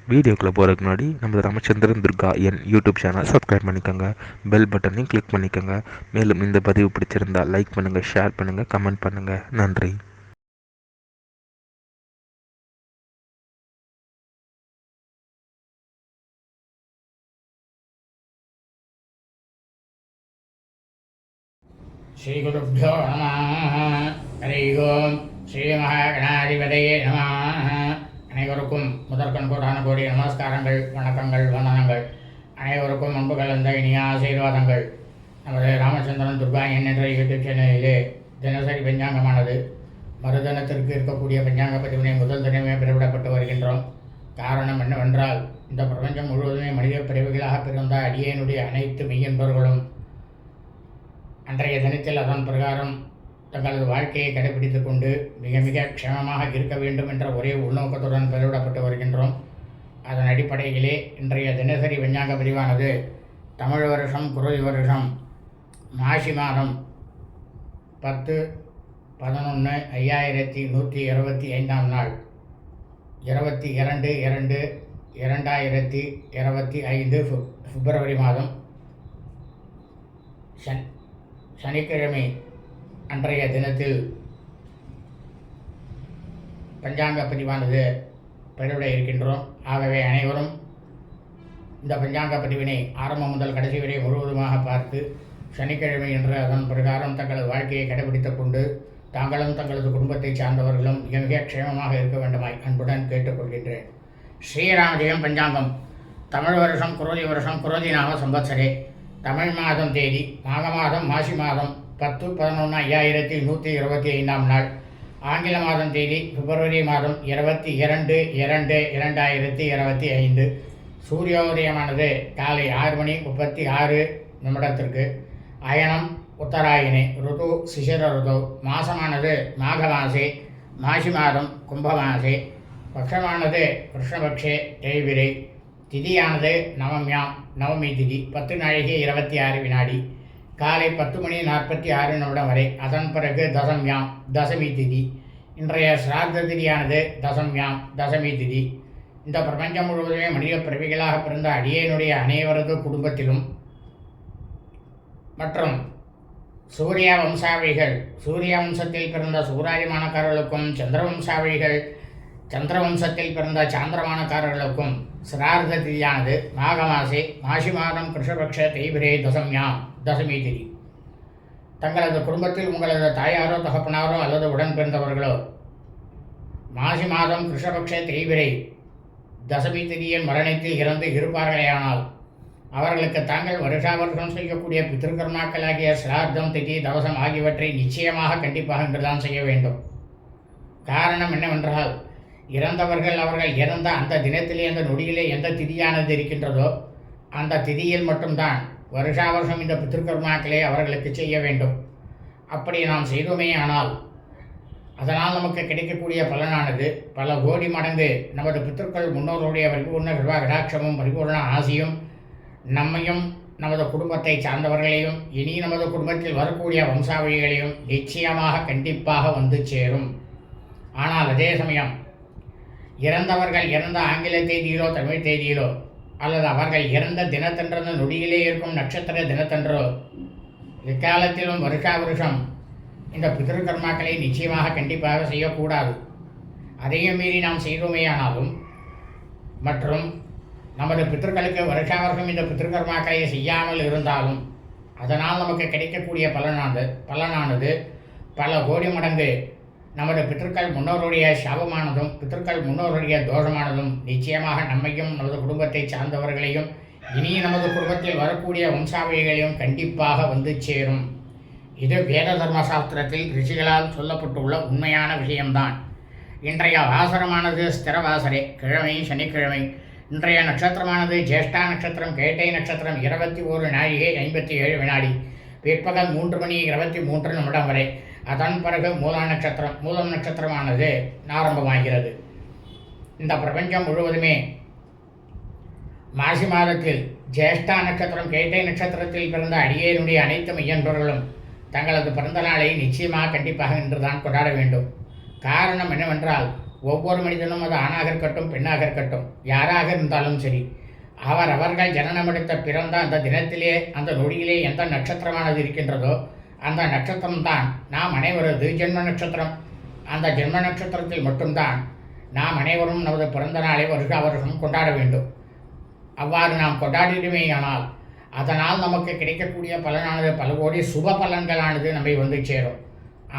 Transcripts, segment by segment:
வீடியோக்குள்ளே போகிறதுக்கு முன்னாடி நம்ம ராமச்சந்திரன் துர்கா என் யூடியூப் சேனல் சப்ஸ்கிரைப் பண்ணிக்கோங்க, பெல் பட்டனையும் கிளிக் பண்ணிக்கோங்க. மேலும் இந்த பதிவு பிடிச்சிருந்தால் லைக் பண்ணுங்கள், ஷேர் பண்ணுங்கள், கமெண்ட் பண்ணுங்கள். நன்றி. ஸ்ரீகுருभ्यो நமः. ஹரி ஓம். ஸ்ரீ மகாகணாதிபதியே நமः. அனைவருக்கும் முதற்கண் கோடான நமஸ்காரங்கள், வணக்கங்கள், வந்தனங்கள். அனைவருக்கும் அன்பு கலந்த இனிய ஆசீர்வாதங்கள். நமது ராமச்சந்திரன் துர்கா என்ற யூடியூப் சேனலிலே தினசரி பஞ்சாங்கமானது மறுதினத்திற்கு இருக்கக்கூடிய பஞ்சாங்க பதிவினை முதல் தினமே பிறப்பிடப்பட்டு வருகின்றோம். காரணம் என்னவென்றால், இந்த பிரபஞ்சம் முழுவதுமே மனித பிறவிகளாக பிறந்த அடியேனுடைய அனைத்து மெய்யன்பர்களும் அன்றைய தினத்தில் அதன் பிரகாரம் தங்களது வாழ்க்கையை கடைபிடித்துக் கொண்டு மிக மிக க்ஷேமமாக இருக்க வேண்டும் என்ற ஒரே உள்நோக்கத்துடன் பெயரிடப்பட்டு வருகின்றோம். அதன் அடிப்படையிலே இன்றைய தினசரி பஞ்சாங்க பதிவானது தமிழ் வருஷம் குரோதி வருஷம் மாசி மாதம் 10/11/5125 நாள் 22/2/2025 பிப்ரவரி மாதம் சனிக்கிழமை அன்றைய தினத்தில் பஞ்சாங்க பதிவானது பெயரிட இருக்கின்றோம். ஆகவே அனைவரும் இந்த பஞ்சாங்க பதிவினை ஆரம்பம் முதல் கடைசி வரை முழுவதுமாக பார்த்து சனிக்கிழமை என்ற அதன் பிரகாரம் தங்களது வாழ்க்கையை கடைபிடித்துக் கொண்டு தாங்களும் தங்களது குடும்பத்தை சார்ந்தவர்களும் மிக மிக க்ஷேமமாக இருக்க வேண்டுமாய் அன்புடன் கேட்டுக்கொள்கின்றேன். ஸ்ரீராமஜெயம் பஞ்சாங்கம். தமிழ் வருஷம் குரோதி வருஷம் குரோதி நாம சம்பத்சரே. தமிழ் மாதம் தேதி மாக மாதம் மாசி மாதம் 10/11/2125 நாள். ஆங்கில மாதம் தேதி பிப்ரவரி மாதம் 22/2/2025. சூரியோதயமானது காலை 6:36 அயனம் உத்தராயணே. ருது சிசிர ருது. மாசமானது மாக மாசே. மாசி மாதம் கும்பமாசே. பக்ஷமானது கிருஷ்ணபக்ஷே தேய்பிரை. திதியானது நவம்யாம் நவமி திதி 10 நாழிகை 26 வினாடி. காலை 10:46 வரை. அதன் பிறகு தசம்யாம் தசமி திதி. இன்றைய சிரார்த்த திதியானது தசம்யாம் தசமி திதி. இந்த பிரபஞ்சம் முழுவதுமே மனித பிறவிகளாக பிறந்த அடியேனுடைய அனைவரது குடும்பத்திலும் மற்றும் சூரிய வம்சாவளிகள் சூரிய வம்சத்தில் பிறந்த சூராதிமானக்காரர்களுக்கும் சந்திரவம்சாவளிகள் சந்திரவம்சத்தில் பிறந்த சாந்திரமானக்காரர்களுக்கும் சிரார்த்த திதியானது மாக மாசே மாசி மாதம் கிருஷ்ணபக்ஷ தேய்பிரே தசம்யாம் தசமி திதி. தங்களது குடும்பத்தில் உங்களது தாயாரோ தகப்பனாரோ அல்லது உடன் பிறந்தவர்களோ மாசி மாதம் கிருஷ்ணபக்ஷ தேய்பிரை தசமி திதியின் மரணத்தில் இறந்து இருப்பார்களேயானால் அவர்களுக்கு தாங்கள் வருஷா வருஷம் செய்யக்கூடிய பித்திருக்கர்மாக்களாகிய சிரார்த்தம் திதி தவசம் ஆகியவற்றை நிச்சயமாக கண்டிப்பாக இன்றுதான் செய்ய வேண்டும். காரணம் என்னவென்றால், இறந்தவர்கள் அவர்கள் இறந்த அந்த தினத்திலே அந்த நொடியிலே எந்த திதியானது இருக்கின்றதோ அந்த திதியில் மட்டும்தான் வருஷா வருஷம் இந்த பித்திருக்கர்மாக்களை அவர்களுக்கு செய்ய வேண்டும். அப்படி நாம் செய்தோமே ஆனால் அதனால் நமக்கு கிடைக்கக்கூடிய பலனானது பல கோடி மடங்கு நமது பித்திருக்கள் முன்னோருடைய பரிபூர்ண கிருபா கடாட்சமும் பரிபூர்ண ஆசியும் நம்மையும் நமது குடும்பத்தை சார்ந்தவர்களையும் இனி நமது குடும்பத்தில் வரக்கூடிய வம்சாவளிகளையும் நிச்சயமாக கண்டிப்பாக வந்து சேரும். ஆனால் அதே சமயம் இறந்தவர்கள் இறந்த ஆங்கில தேதியிலோ தமிழ் தேதியிலோ அல்லது அவர்கள் இறந்த தினத்தன்ற நொடியிலே இருக்கும் நட்சத்திர தினத்தன்றோ இக்காலத்திலும் வருஷா வருஷம் இந்த பிதிருக்கர்மாக்களை நிச்சயமாக கண்டிப்பாக செய்யக்கூடாது. அதையும் மீறி நாம் செய்தோமேயானாலும் மற்றும் நமது பித்திருக்களுக்கு வருஷா வருஷம் இந்த பித்திருக்கர்மாக்களை செய்யாமல் இருந்தாலும் அதனால் நமக்கு கிடைக்கக்கூடிய பலனானது பல கோடி மடங்கு நமது பித்திருக்கள் முன்னோருடைய சாபமானதும் பித்திருக்கள் முன்னோருடைய தோஷமானதும் நிச்சயமாக நம்மையும் நமது குடும்பத்தை சார்ந்தவர்களையும் இனி நமது குடும்பத்தில் வரக்கூடிய வம்சாவளிகளையும் கண்டிப்பாக வந்து சேரும். இது வேத தர்மசாஸ்திரத்தில் ரிஷிகளால் சொல்லப்பட்டுள்ள உண்மையான விஷயம்தான். இன்றைய வாசரமானது ஸ்திரவாசரே, கிழமை சனிக்கிழமை. இன்றைய நட்சத்திரமானது ஜேஷ்டா நட்சத்திரம் கேட்டை நட்சத்திரம் 21 நாழிகை 57 வினாடி. பிற்பகல் 3:23 வரை. அதன் பிறகு மூலம் நட்சத்திரமானது ஆரம்பமாகிறது. இந்த பிரபஞ்சம் முழுவதுமே மாசி மாதத்தில் ஜேஷ்டா நட்சத்திரம் கேட்டை நட்சத்திரத்தில் பிறந்த அடியேனுடைய அனைத்து மெய்யன்பர்களும் தங்களது பிறந்த நாளை நிச்சயமாக கண்டிப்பாக இன்றுதான் கொண்டாட வேண்டும். காரணம் என்னவென்றால், ஒவ்வொரு மனிதனும் அது ஆணாக இருக்கட்டும் பெண்ணாக இருக்கட்டும் யாராக இருந்தாலும் சரி அவர்கள் ஜனனமெடுத்த பிறந்த அந்த தினத்திலே அந்த நொடியிலே எந்த நட்சத்திரமானது இருக்கின்றதோ அந்த நட்சத்திரம்தான் நாம் அனைவரது ஜென்ம நட்சத்திரம். அந்த ஜென்ம நட்சத்திரத்தில் மட்டும்தான் நாம் அனைவரும் நமது பிறந்த நாளை வருஷம் கொண்டாட வேண்டும். அவ்வாறு நாம் கொண்டாடிடுமேயானால் அதனால் நமக்கு கிடைக்கக்கூடிய பலனானது பல கோடி சுப பலன்களானது நம்மை வந்து சேரும்.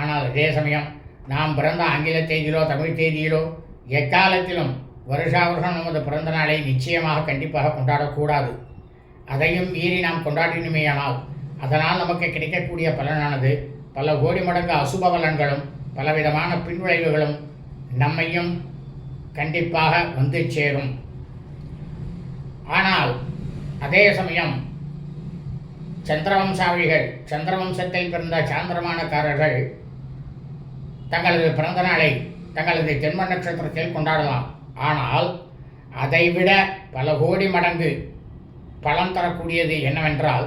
ஆனால் அதே சமயம் நாம் பிறந்த ஆங்கில தேதியிலோ தமிழ் தேதியிலோ எக்காலத்திலும் வருஷம் நமது பிறந்த நாளை நிச்சயமாக கண்டிப்பாக கொண்டாடக்கூடாது. அதையும் மீறி நாம் கொண்டாடினுமேயானால் அதனால் நமக்கு கிடைக்கக்கூடிய பலனானது பல கோடி மடங்கு அசுப பலன்களும் பலவிதமான பின்விளைவுகளும் நம்மையும் கண்டிப்பாக வந்து சேரும். ஆனால் அதே சமயம் சந்திரவம்சாவிகள் சந்திரவம்சத்தில் பிறந்த சாந்திரமானக்காரர்கள் தங்களது பிறந்த நாளை தங்களது ஜென்ம நட்சத்திரத்தில் கொண்டாடலாம். ஆனால் அதைவிட பல கோடி மடங்கு பலன் தரக்கூடியது என்னவென்றால்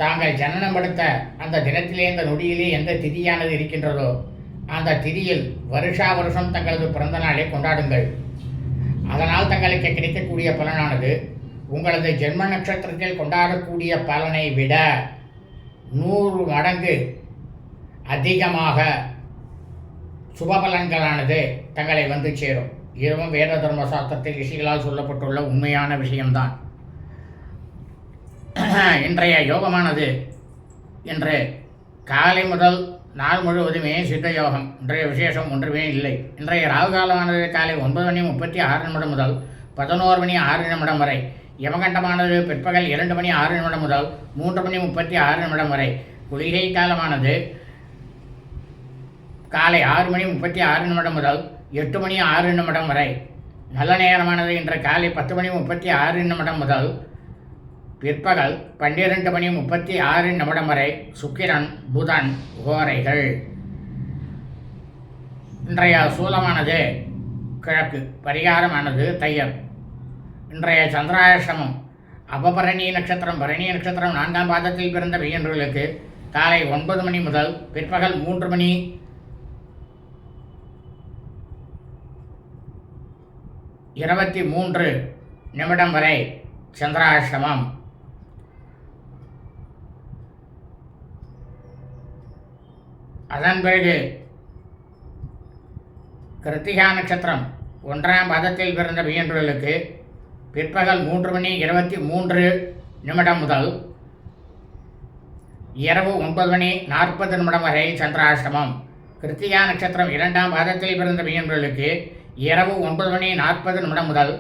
தாங்கள் ஜனனம் எடுத்த அந்த தினத்திலே இந்த நொடியிலே எந்த திதியானது இருக்கின்றதோ அந்த திதியில் வருஷம் தங்களது பிறந்த நாளை கொண்டாடுங்கள். அதனால் தங்களுக்கு கிடைக்கக்கூடிய பலனானது உங்களது ஜென்ம நட்சத்திரத்தில் கொண்டாடக்கூடிய பலனை விட 100 மடங்கு அதிகமாக சுபபலன்களானது தங்களை வந்து சேரும். இதுவும் வேத தர்ம சாஸ்திரத்தில் ரிஷிகளால் சொல்லப்பட்டுள்ள உண்மையான விஷயம்தான். இன்றைய யோகமானது இன்று காலை முதல் நாள் முழுவதுமே சித்த யோகம். இன்றைய விசேஷம் ஒன்றுமே இல்லை. இன்றைய ராகு காலமானது காலை 9:36 முதல் 11:06 வரை. யமகண்டமானது பிற்பகல் 2:06 முதல் 3:36 வரை. குளிகை காலமானது காலை 6:36 முதல் 8:06 வரை. நல்ல நேரமானது இன்று காலை 10:36 முதல் பிற்பகல் 12:36 வரை. சுக்கிரன் புதன் கோரைகள். இன்றைய சூலமானது கிழக்கு, பரிகாரமானது தையர். இன்றைய சந்திராஷ்டமம் அபபரணி நட்சத்திரம் பரணி நட்சத்திரம் 4ஆம் பாதத்தில் பிறந்த பையன்களுக்கு காலை 9 மணி முதல் பிற்பகல் 3:23 வரை சந்திராஷ்டமம். அதன் பிறகு கிருத்திகா நட்சத்திரம் 1ஆம் பாதத்தில் பிறந்த பையன்களுக்கு பிற்பகல் 3:23 முதல் இரவு 9:40 வரை சந்திராஷ்டமம். கிருத்திகா நட்சத்திரம் 2ஆம் பாதத்தில் பிறந்த பையன்களுக்கு இரவு 9:40 முதல்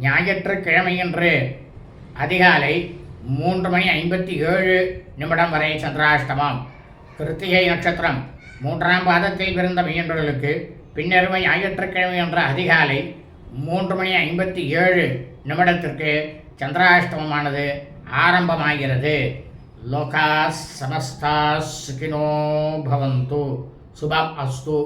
ஞாயிற்றுக்கிழமையன்று அதிகாலை 3:57 வரை சந்திராஷ்டமம். கிருத்திகை நட்சத்திரம் 3ஆம் பாதத்தில் பிறந்த பையன்களுக்கு பின்னருமை ஞாயிற்றுக்கிழமை என்ற அதிகாலை 3:57 சந்திராஷ்டமமானது ஆரம்பமாகிறது. லோகா சமஸ்தா சுகினோ பவந்து. சுபம் அஸ்து.